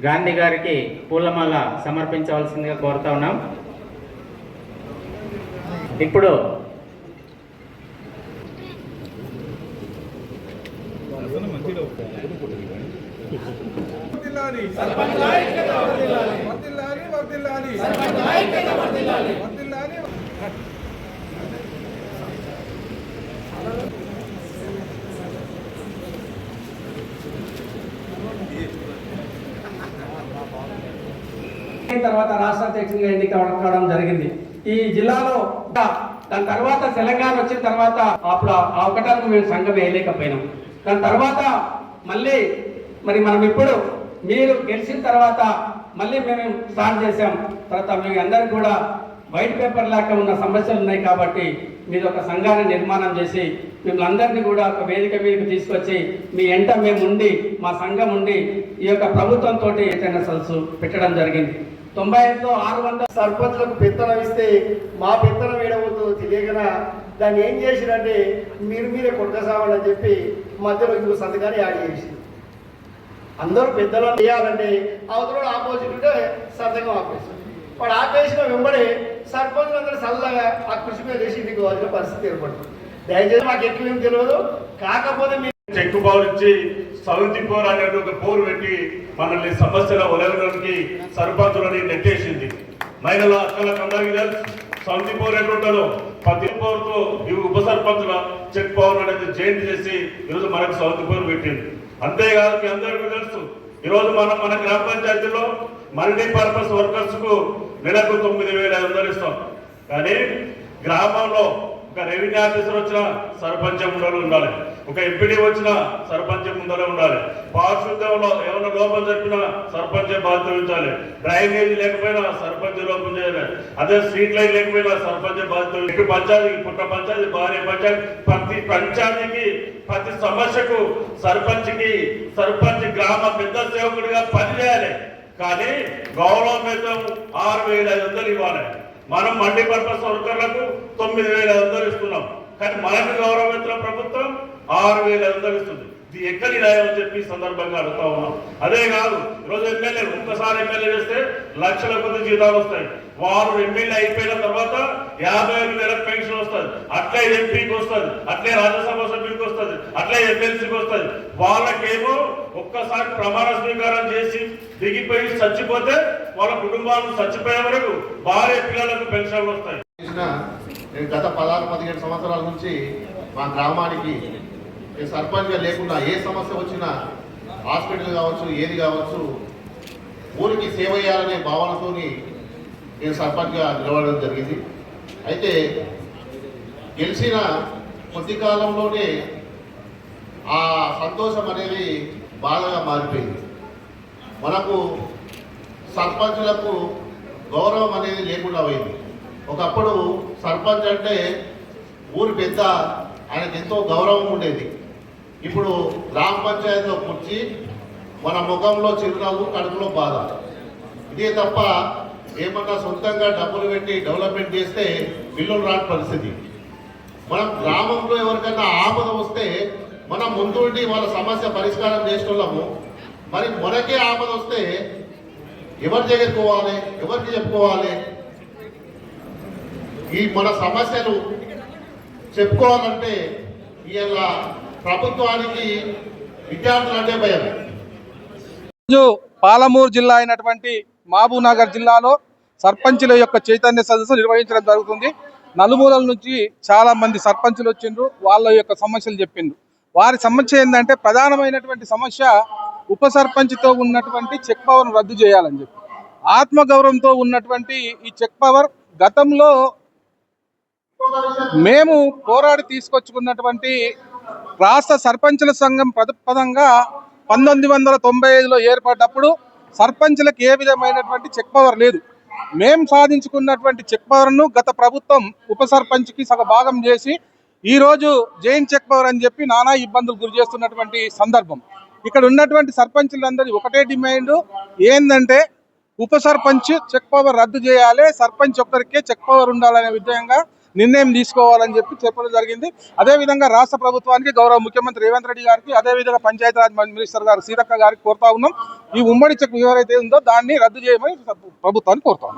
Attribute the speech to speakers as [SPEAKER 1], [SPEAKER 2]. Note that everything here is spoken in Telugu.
[SPEAKER 1] గాంధీ గారికి పూలమాల సమర్పించవలసిందిగా కోరుతా ఉన్నాం. ఇప్పుడు
[SPEAKER 2] తర్వాత రాష్ట్ర అధ్యక్షుడిగా ఎన్నిక కావడం జరిగింది ఈ జిల్లాలో. దాని తర్వాత తెలంగాణ వచ్చిన తర్వాత అప్పుడు ఆ ఒకటానికి మేము సంఘం వేయలేకపోయినాం. దాని తర్వాత మళ్ళీ మరి మనం ఇప్పుడు మీరు గెలిచిన తర్వాత మళ్ళీ మేము స్టార్ట్ చేసాం. తర్వాత మీ అందరికి కూడా వైట్ పేపర్ లాగా ఉన్న సమస్యలు ఉన్నాయి కాబట్టి మీరు ఒక సంఘాన్ని నిర్మాణం చేసి మిమ్మల్ని అందరినీ కూడా ఒక వేదిక మీదకి తీసుకొచ్చి మీ ఎంట మేము ఉండి మా సంఘం ఉండి ఈ యొక్క ప్రభుత్వంతో సదస్సు పెట్టడం జరిగింది. 95లో 600
[SPEAKER 3] సర్పంచులకు పెత్తనం ఇస్తే మా పెత్తనం వేయబోతుందో తెలియకనా దాన్ని ఏం చేసిరంటే మీరే కొట్టసామని చెప్పి మధ్యలో ఇంకో సంతకాన్ని యాడ్ చేసి అందరూ పెద్దలను చేయాలంటే అవతల ఆపోజిట్ ఉంటే సంతకం ఆపేస్తారు. వాడు ఆపేసిన వెంబడే సర్పంచులు అందరూ చల్లగా ఆ కృషి మీద చేసి ఇంటికి పోవాల్సిన పరిస్థితి ఏర్పడుతుంది. దయచేసి మాకు ఎక్కువ ఏం తెలియదు. కాకపోతే
[SPEAKER 4] చెక్కు పవర్ ఇచ్చి సౌంతి పోర్ అనే ఒక పోరు పెట్టి మనల్ని సమస్యల ఒలగడానికి సర్పంచులని నెట్టేసింది. మహిళల అక్కలకు అందరికీ తెలుసు సౌంతి పోర్ ఎట్లుంటారో ప్రతి పవర్తో ఈ ఉప సర్పంచుల చెక్ పవర్ అనేది జైంట్ చేసి ఈరోజు మనకు సౌంతి పోర్ పెట్టింది. అంతేకాదు మీ అందరికీ తెలుసు ఈరోజు మన గ్రామ పంచాయతీలో మల్టీపర్పస్ వర్కర్స్ కు నెలకు 9,500 ఇస్తాం. కానీ గ్రామంలో ఒక రెవెన్యూ ఆఫీసర్ వచ్చిన సర్పంచ్ ముందర ఉండాలి, ఒక ఎంపీడీ వచ్చిన సర్పంచ్ ముందర ఉండాలి, పారిశుద్ధ్యంలో ఏమైనా లోపం జరిపినా సర్పంచ్ బాధ్యత వహించాలి, డ్రైనేజీ లేకపోయినా సర్పంచ్ లోపం చేయాలి, అదే స్ట్రీట్ లైన్ లేకపోయినా సర్పంచ్ బాధ్యత. ఇటు పంచాయతీ పుట్ట పంచాయతీ భార్య పంచాయతీ ప్రతి పంచాయతీకి ప్రతి సమస్యకు సర్పంచ్ గ్రామ పెద్ద సేవకుడిగా పనిచేయాలి. కానీ గౌరవం వేతనం 6,500 ఇవ్వాలి. మనం మల్టీపర్పస్ వర్కర్లకు 9,500 ఇస్తున్నాం. కానీ మనకు గౌరవం వేతనం ప్రభుత్వం 6,500 ఇస్తుంది. ఇది ఎక్కడి న్యాయం అని చెప్పి సందర్భంగా అడుగుతా ఉన్నాం. అదే కాదు ఈరోజు ఎమ్మెల్యేలు ఒక్కసారి ఎమ్మెల్యే చేస్తే లక్షల కొద్ది జీతాలు వస్తాయి. వారు ఎమ్మెల్యే అయిపోయిన తర్వాత 50,000 పెన్షన్ వస్తుంది, అట్లే ఎంపీకి వస్తుంది, అట్లే రాజ్యసభ సభ్యునికి వస్తుంది, అట్లే ఎమ్మెల్సీకి వస్తుంది. వాళ్ళకేమో ఒక్కసారి ప్రమాణ స్వీకారం చేసి దిగిపోయి చచ్చిపోతే వాళ్ళ కుటుంబాలు చచ్చిపోయే వరకు భార్య పిల్లలకు పెన్షన్లు వస్తాయి.
[SPEAKER 5] నేను గత 16-17 సంవత్సరాల నుంచి మా గ్రామానికి సర్పంచ్గా లేకుండా ఏ సమస్య వచ్చినా హాస్పిటల్ కావచ్చు ఏది కావచ్చు ఊరికి సేవ చేయాలనే భావనతో నేను సర్పంచ్గా నిలబడడం జరిగింది. అయితే గెలిచిన కొద్ది కాలంలోనే ఆ సంతోషం అనేది బాధగా మారిపోయింది. మనకు సర్పంచులకు గౌరవం అనేది లేకుండా పోయింది. ఒకప్పుడు సర్పంచ్ అంటే ఊరి పెద్ద, ఆయనకు ఎంతో గౌరవం ఉండేది. ఇప్పుడు గ్రామ పంచాయతీలో కూర్చి మన ముఖంలో చిరునవ్వు, కడుపులో బాధ. ఇదే తప్ప ఏమన్నా సొంతంగా డబ్బులు పెట్టి డెవలప్మెంట్ చేస్తే బిల్లులు రాని పరిస్థితి. మనం గ్రామంలో ఎవరికైనా ఆపద వస్తే మనం ముందుండి వాళ్ళ సమస్య పరిష్కారం చేసేవాళ్ళము. మరి మనకే ఆపద వస్తే ఎవరి దగ్గరికి పోవాలి, ఎవరికి చెప్పుకోవాలి? ఈ మన సమస్యలు చెప్పుకోవాలంటే ఇలా ప్రభుత్వానికి విద్యార్థులు అంటే భయం.
[SPEAKER 6] పాలమూరు జిల్లా అయినటువంటి మహబూబ్ నగర్ జిల్లాలో సర్పంచుల యొక్క చైతన్య సదస్సు నిర్వహించడం జరుగుతుంది. నలుమూలల నుంచి చాలా మంది సర్పంచులు వచ్చిండ్రు, వాళ్ళ యొక్క సమస్యలు చెప్పిండ్రు. వారి సమస్య ఏంటంటే ప్రధానమైనటువంటి సమస్య ఉప సర్పంచ్తో ఉన్నటువంటి చెక్ పవర్ రద్దు చేయాలని చెప్పి. ఆత్మగౌరవంతో ఉన్నటువంటి ఈ చెక్ పవర్ గతంలో మేము పోరాడి తీసుకొచ్చుకున్నటువంటి రాష్ట్ర సర్పంచుల సంఘం ప్రతిపదంగా 1995లో ఏర్పడ్డప్పుడు సర్పంచులకు ఏ విధమైనటువంటి చెక్ పవర్ లేదు. మేము సాధించుకున్నటువంటి చెక్ పవర్ను గత ప్రభుత్వం ఉప సర్పంచ్కి సగ భాగం చేసి ఈరోజు జైన్ చెక్ పవర్ అని చెప్పి నానా ఇబ్బందులు గురి చేస్తున్నటువంటి సందర్భం. ఇక్కడ ఉన్నటువంటి సర్పంచులందరి ఒకటే డిమాండ్ ఏంటంటే ఉప సర్పంచ్ చెక్ పవర్ రద్దు చేయాలి, సర్పంచ్ ఒక్కరికే చెక్ పవర్ ఉండాలనే విధంగా నిర్ణయం తీసుకోవాలని చెప్పి చెప్పడం జరిగింది. అదేవిధంగా రాష్ట్ర ప్రభుత్వానికి గౌరవ ముఖ్యమంత్రి రేవంత్ రెడ్డి గారికి, అదేవిధంగా పంచాయతీరాజ్ మినిస్టర్ గారు సీతక్క గారికి కోరుతా ఉన్నాం. ఈ ఉమ్మడి చెక్ ఎవరైతే ఉందో దాన్ని రద్దు చేయమని ప్రభుత్వాన్ని కోరుతాం.